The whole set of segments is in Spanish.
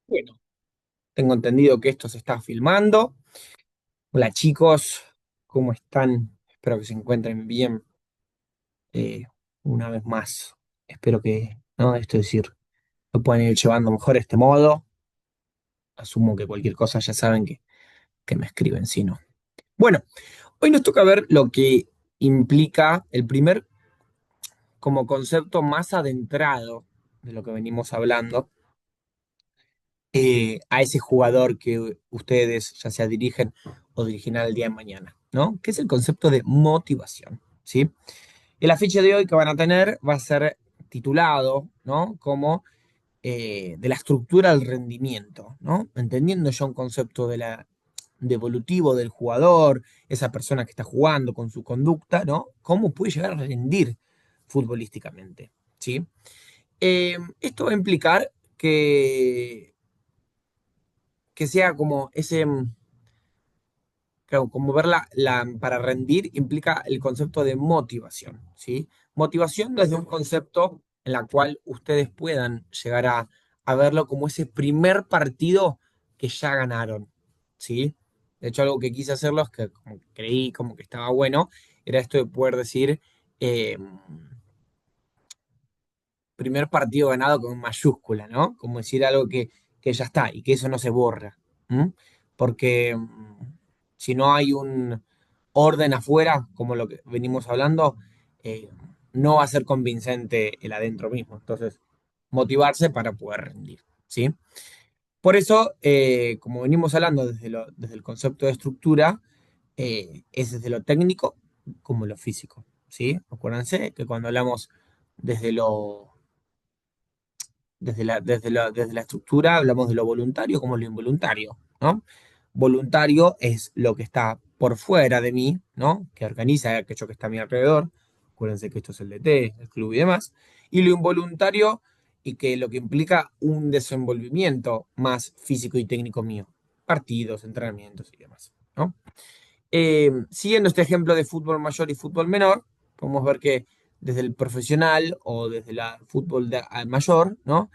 Bueno, tengo entendido que esto se está filmando. Hola chicos, ¿cómo están? Espero que se encuentren bien. Eh, una vez más, espero que, ¿no? Esto es decir, lo puedan ir llevando mejor este modo. Asumo que cualquier cosa ya saben que me escriben, si no. Bueno, hoy nos toca ver lo que implica el primer como concepto más adentrado de lo que venimos hablando, a ese jugador que ustedes ya sea dirigen o dirigirán el día de mañana, ¿no? Que es el concepto de motivación, ¿sí? El afiche de hoy que van a tener va a ser titulado, ¿no? Como de la estructura del rendimiento, ¿no? Entendiendo ya un concepto de evolutivo del jugador, esa persona que está jugando con su conducta, ¿no? ¿Cómo puede llegar a rendir futbolísticamente, ¿sí? Esto va a implicar que sea como ese, claro, como verla para rendir implica el concepto de motivación, ¿sí? Motivación desde un concepto en la cual ustedes puedan llegar a verlo como ese primer partido que ya ganaron, ¿sí? De hecho, algo que quise hacerlo es que como que creí como que estaba bueno, era esto de poder decir eh, primer partido ganado con mayúscula, ¿no? Como decir algo que ya está y que eso no se borra. ¿M? Porque si no hay un orden afuera, como lo que venimos hablando, eh, no va a ser convincente el adentro mismo. Entonces, motivarse para poder rendir, ¿sí? Por eso, como venimos hablando desde el concepto de estructura, es desde lo técnico como lo físico, ¿sí? Acuérdense que cuando hablamos desde lo desde la estructura hablamos de lo voluntario como lo involuntario, ¿no? Voluntario es lo que está por fuera de mí, ¿no? Que organiza aquello que está a mi alrededor. Acuérdense que esto es el DT, el club y demás. Y lo involuntario, y que lo que implica un desenvolvimiento más físico y técnico mío. Partidos, entrenamientos y demás, ¿no? Siguiendo este ejemplo de fútbol mayor y fútbol menor, podemos ver que desde el profesional o desde la fútbol al mayor, ¿no?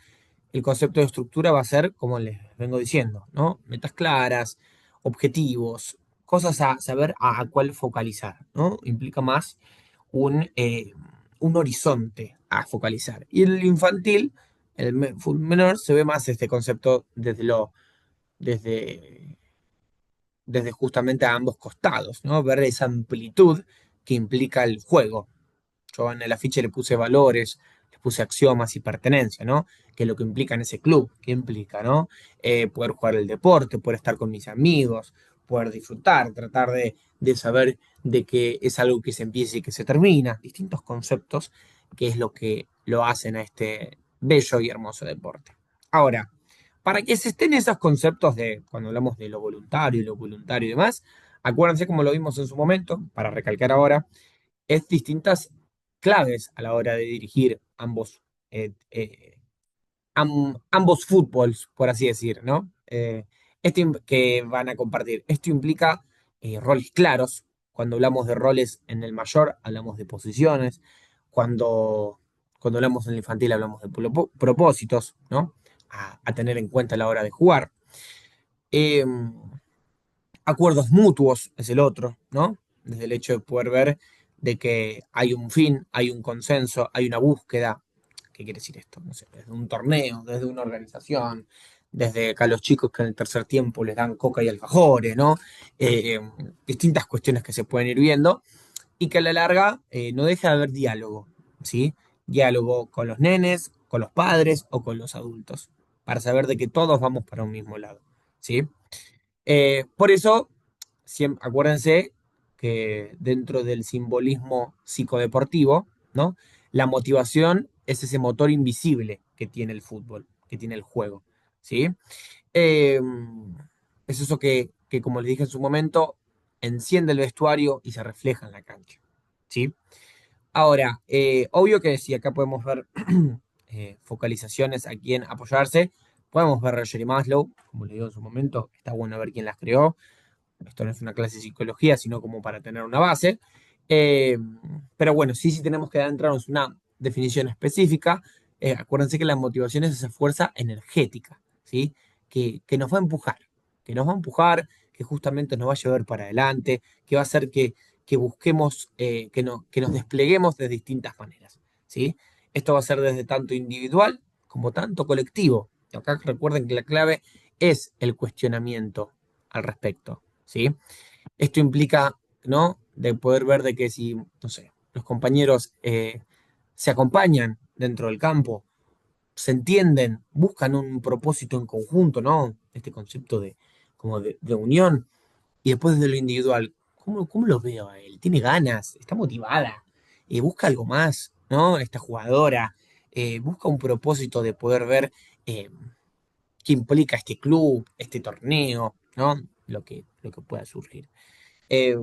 El concepto de estructura va a ser, como les vengo diciendo, ¿no? Metas claras, objetivos, cosas a saber a cuál focalizar, ¿no? Implica más un horizonte a focalizar. Y en el infantil, el fútbol menor, se ve más este concepto desde, desde justamente a ambos costados, ¿no? Ver esa amplitud que implica el juego. Yo en el afiche le puse valores, le puse axiomas y pertenencia, ¿no? Que es lo que implica en ese club, que implica, ¿no? Poder jugar el deporte, poder estar con mis amigos, poder disfrutar, tratar de saber de que es algo que se empieza y que se termina, distintos conceptos que es lo que lo hacen a este bello y hermoso deporte. Ahora, para que se estén esos conceptos de cuando hablamos de lo voluntario y demás, acuérdense como lo vimos en su momento, para recalcar ahora, es distintas claves a la hora de dirigir ambos fútbols, por así decir, ¿no? Que van a compartir. Esto implica roles claros. Cuando hablamos de roles en el mayor, hablamos de posiciones. Cuando, cuando hablamos en el infantil, hablamos de propósitos, ¿no? A tener en cuenta a la hora de jugar. Eh, Acuerdos mutuos es el otro, ¿no? Desde el hecho de poder ver de que hay un fin, hay un consenso, hay una búsqueda. ¿Qué quiere decir esto? No sé, desde un torneo, desde una organización, desde acá los chicos que en el tercer tiempo les dan coca y alfajores, ¿no? Eh, Distintas cuestiones que se pueden ir viendo y que a la larga no deja de haber diálogo, ¿sí? Diálogo con los nenes, con los padres o con los adultos, para saber de que todos vamos para un mismo lado, ¿sí? Por eso, acuérdense que dentro del simbolismo psicodeportivo, ¿no? La motivación es ese motor invisible que tiene el fútbol, que tiene el juego, ¿sí? Eh, es eso que, como les dije en su momento, enciende el vestuario y se refleja en la cancha, ¿sí? Ahora, obvio que si acá podemos ver focalizaciones a quién apoyarse, podemos ver Roger y Maslow, como le digo en su momento, está bueno ver quién las creó. Esto no es una clase de psicología, sino como para tener una base. Eh, pero bueno, sí tenemos que adentrarnos en una definición específica. Acuérdense que la motivación es esa fuerza energética, ¿sí? que nos va a empujar, que nos va a empujar, que justamente nos va a llevar para adelante, que va a hacer que busquemos, que nos despleguemos de distintas maneras, ¿sí? Esto va a ser desde tanto individual como tanto colectivo. Y acá recuerden que la clave es el cuestionamiento al respecto, ¿sí? Esto implica, ¿no? De poder ver de que si, no sé, los compañeros se acompañan dentro del campo, se entienden, buscan un propósito en conjunto, ¿no? Este concepto de, como de unión. Y después de lo individual, ¿cómo lo veo a él? Tiene ganas, está motivada, busca algo más, ¿no? Esta jugadora, busca un propósito de poder ver eh, qué implica este club, este torneo, ¿no? Lo que pueda surgir. Eh,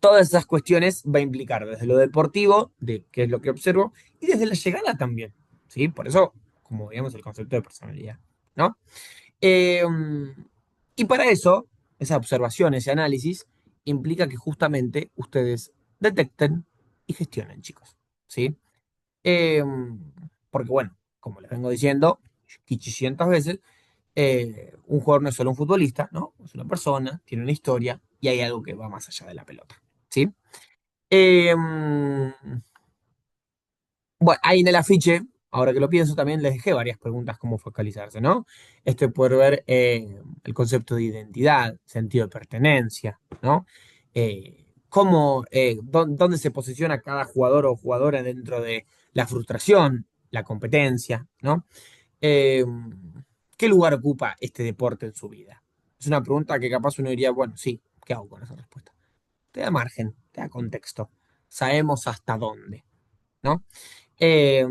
Todas esas cuestiones va a implicar desde lo deportivo, de qué es lo que observo, y desde la llegada también, ¿sí? Por eso, como veíamos, el concepto de personalidad, ¿no? Eh, y para eso, esa observación, ese análisis, implica que justamente ustedes detecten y gestionen, chicos, ¿sí? Eh, Porque, bueno, como les vengo diciendo 500 veces, un jugador no es solo un futbolista, ¿no? Es una persona, tiene una historia y hay algo que va más allá de la pelota, ¿sí? Eh, bueno, ahí en el afiche, ahora que lo pienso, también les dejé varias preguntas cómo focalizarse, ¿no? Esto es poder ver el concepto de identidad, sentido de pertenencia, ¿no? Dónde se posiciona cada jugador o jugadora dentro de la frustración, la competencia, ¿no? Eh, ¿Qué lugar ocupa este deporte en su vida? Es una pregunta que capaz uno diría, bueno, sí, ¿qué hago con esa respuesta? Te da margen, te da contexto. Sabemos hasta dónde, ¿no? Eh,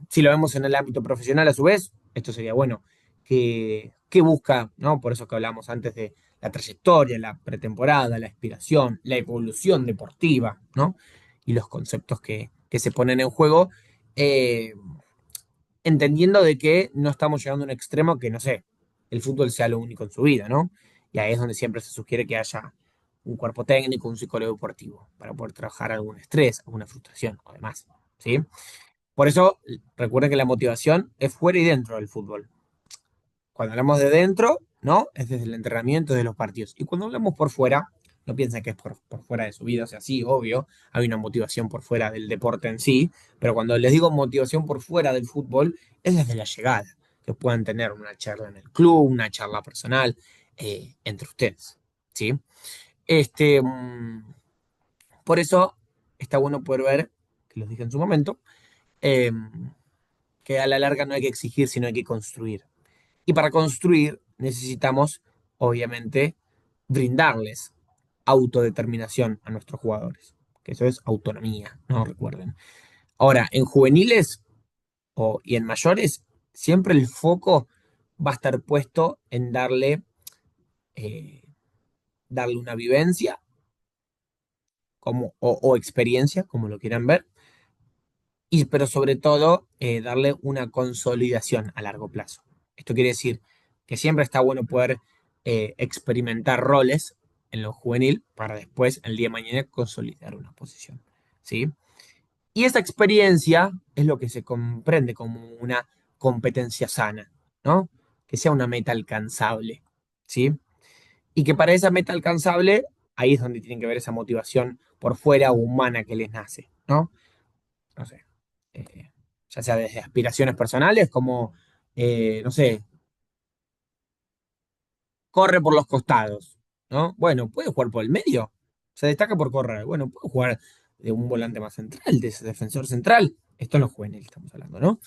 si lo vemos en el ámbito profesional, a su vez, esto sería bueno, que busca, ¿no? Por eso que hablamos antes de la trayectoria, la pretemporada, la inspiración, la evolución deportiva, ¿no? Y los conceptos que se ponen en juego, eh, entendiendo de que no estamos llegando a un extremo que, no sé, el fútbol sea lo único en su vida, ¿no? Y ahí es donde siempre se sugiere que haya un cuerpo técnico, un psicólogo deportivo, para poder trabajar algún estrés, alguna frustración o demás, ¿sí? Por eso, recuerden que la motivación es fuera y dentro del fútbol. Cuando hablamos de dentro, ¿no? Es desde el entrenamiento, de los partidos. Y cuando hablamos por fuera, no piensen que es por fuera de su vida, o sea, sí, obvio, hay una motivación por fuera del deporte en sí, pero cuando les digo motivación por fuera del fútbol, es desde la llegada, que puedan tener una charla en el club, una charla personal entre ustedes, ¿sí? Este, por eso está bueno poder ver, que los dije en su momento, eh, que a la larga no hay que exigir, sino hay que construir. Y para construir necesitamos, obviamente, brindarles autodeterminación a nuestros jugadores, que eso es autonomía, no recuerden. Ahora, en juveniles y en mayores, siempre el foco va a estar puesto en eh, darle una vivencia o experiencia, como lo quieran ver, pero sobre todo darle una consolidación a largo plazo. Esto quiere decir que siempre está bueno poder experimentar roles en lo juvenil para después, el día de mañana, consolidar una posición, ¿sí? Y esa experiencia es lo que se comprende como una competencia sana, ¿no? Que sea una meta alcanzable, ¿sí? Y que para esa meta alcanzable, ahí es donde tienen que ver esa motivación por fuera humana que les nace, ¿no? No sé, eh, ya sea desde aspiraciones personales como, no sé, corre por los costados, ¿no? Bueno, puede jugar por el medio, se destaca por correr, bueno, puede jugar de un volante más central, de ese defensor central, esto en los juveniles estamos hablando, ¿no?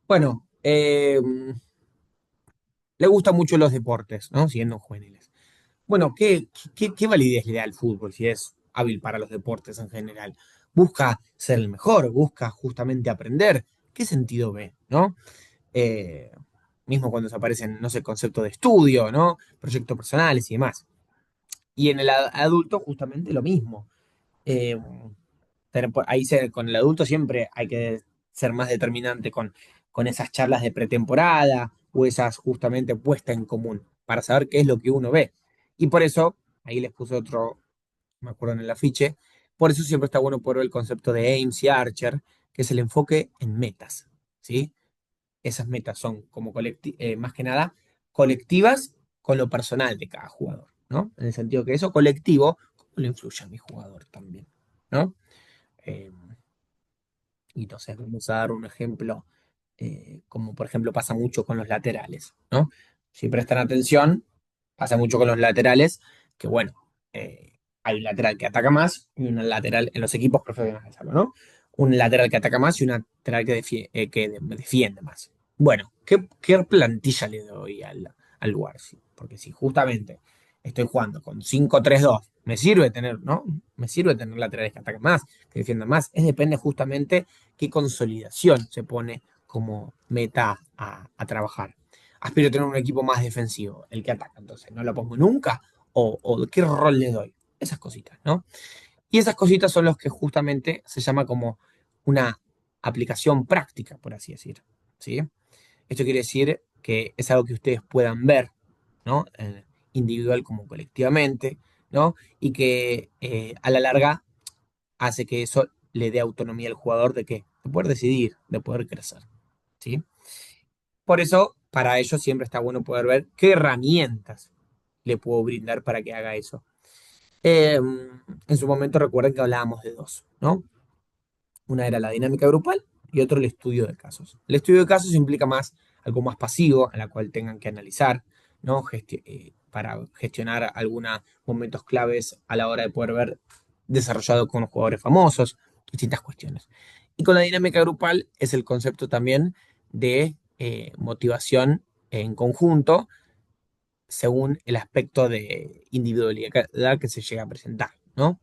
Bueno, le gustan mucho los deportes, ¿no? Siendo juveniles. Bueno, ¿qué validez le da al fútbol si es hábil para los deportes en general? Busca ser el mejor, busca justamente aprender. ¿Qué sentido ve, no? eh, Mismo cuando se aparecen, no sé, conceptos de estudio, ¿no? Proyectos personales y demás. Y en el adulto justamente lo mismo. Eh, con el adulto siempre hay que ser más determinante con esas charlas de pretemporada o esas justamente puestas en común para saber qué es lo que uno ve. Y por eso, ahí les puse otro, me acuerdo en el afiche, por eso siempre está bueno poder ver el concepto de Ames y Archer, que es el enfoque en metas, ¿sí? Esas metas son como más que nada colectivas con lo personal de cada jugador, ¿no? En el sentido que eso colectivo, ¿cómo le influye a mi jugador también, ¿no? Eh, y no sé, vamos a dar un ejemplo, como por ejemplo pasa mucho con los laterales, ¿no? Si prestan atención, pasa mucho con los laterales, que bueno, hay un lateral que ataca más y un lateral en los equipos profesionales, ¿no? Un lateral que ataca más y un lateral que defiende más. Bueno, ¿qué plantilla le doy al lugar? Sí, porque si justamente estoy jugando con 5-3-2, me sirve tener, ¿no? Me sirve tener laterales que atacan más, que defiendan más. Es depende justamente qué consolidación se pone como meta a trabajar. Aspiro a tener un equipo más defensivo, el que ataca, entonces no lo pongo nunca, o qué rol le doy. Esas cositas, ¿no? Y esas cositas son los que justamente se llama como una aplicación práctica, por así decir. ¿Sí? Esto quiere decir que es algo que ustedes puedan ver, ¿no? Individual como colectivamente, ¿no? Y que a la larga hace que eso le dé autonomía al jugador de qué, de poder decidir, de poder crecer, ¿sí? Por eso, para ello siempre está bueno poder ver qué herramientas le puedo brindar para que haga eso. En su momento recuerden que hablábamos de dos, ¿no? Una era la dinámica grupal y otro el estudio de casos. El estudio de casos implica más algo más pasivo, a la cual tengan que analizar, ¿no? Para gestionar algunos momentos claves a la hora de poder ver desarrollado con jugadores famosos, distintas cuestiones. Y con la dinámica grupal es el concepto también de motivación en conjunto según el aspecto de individualidad que se llega a presentar, ¿no?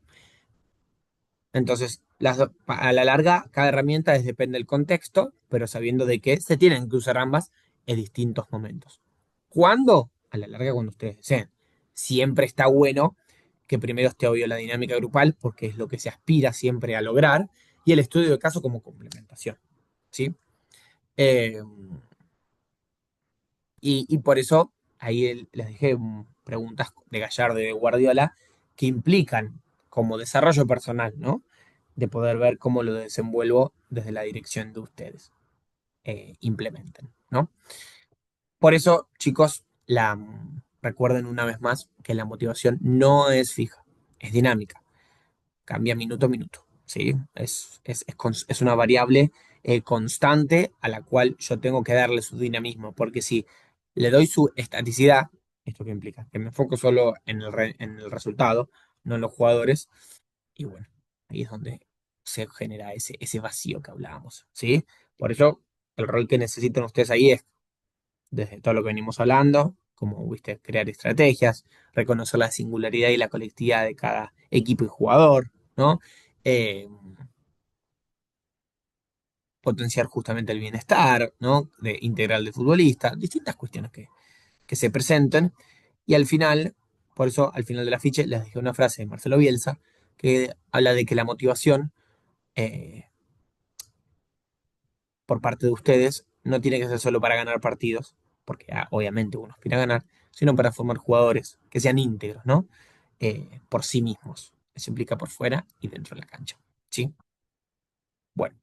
Entonces, a la larga, cada herramienta depende del contexto, pero sabiendo de que se tienen que usar ambas en distintos momentos. ¿Cuándo? A la larga, cuando ustedes deseen. Siempre está bueno que primero esté obvio la dinámica grupal, porque es lo que se aspira siempre a lograr, y el estudio de caso como complementación. ¿Sí? Eh, y por eso ahí les dejé preguntas de Gallardo y de Guardiola que implican como desarrollo personal, ¿no? De poder ver cómo lo desenvuelvo desde la dirección de ustedes implementen, ¿no? Por eso, chicos, recuerden una vez más que la motivación no es fija, es dinámica, cambia minuto a minuto, ¿sí? Es una variable constante a la cual yo tengo que darle su dinamismo, porque si le doy su estaticidad, ¿esto qué implica? Que me enfoco solo en el resultado, no en los jugadores, y bueno, ahí es donde se genera ese vacío que hablábamos, ¿sí? Por eso, el rol que necesitan ustedes ahí es, desde todo lo que venimos hablando, como viste, crear estrategias, reconocer la singularidad y la colectividad de cada equipo y jugador, ¿no? Eh, Potenciar justamente el bienestar, ¿no? Integral del futbolista, distintas cuestiones que se presenten. Y al final, por eso al final del afiche les dejé una frase de Marcelo Bielsa que habla de que la motivación eh, por parte de ustedes no tiene que ser solo para ganar partidos, porque obviamente uno aspira a ganar, sino para formar jugadores que sean íntegros, ¿no? Por sí mismos. Eso implica por fuera y dentro de la cancha. ¿Sí? Bueno,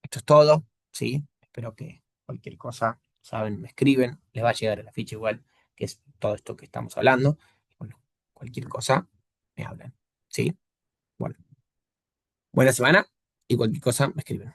esto es todo. ¿Sí? Espero que cualquier cosa, saben, me escriben, les va a llegar el afiche igual, que es todo esto que estamos hablando. Bueno, cualquier cosa, me hablan. ¿Sí? Bueno, buena semana y cualquier cosa me escriben.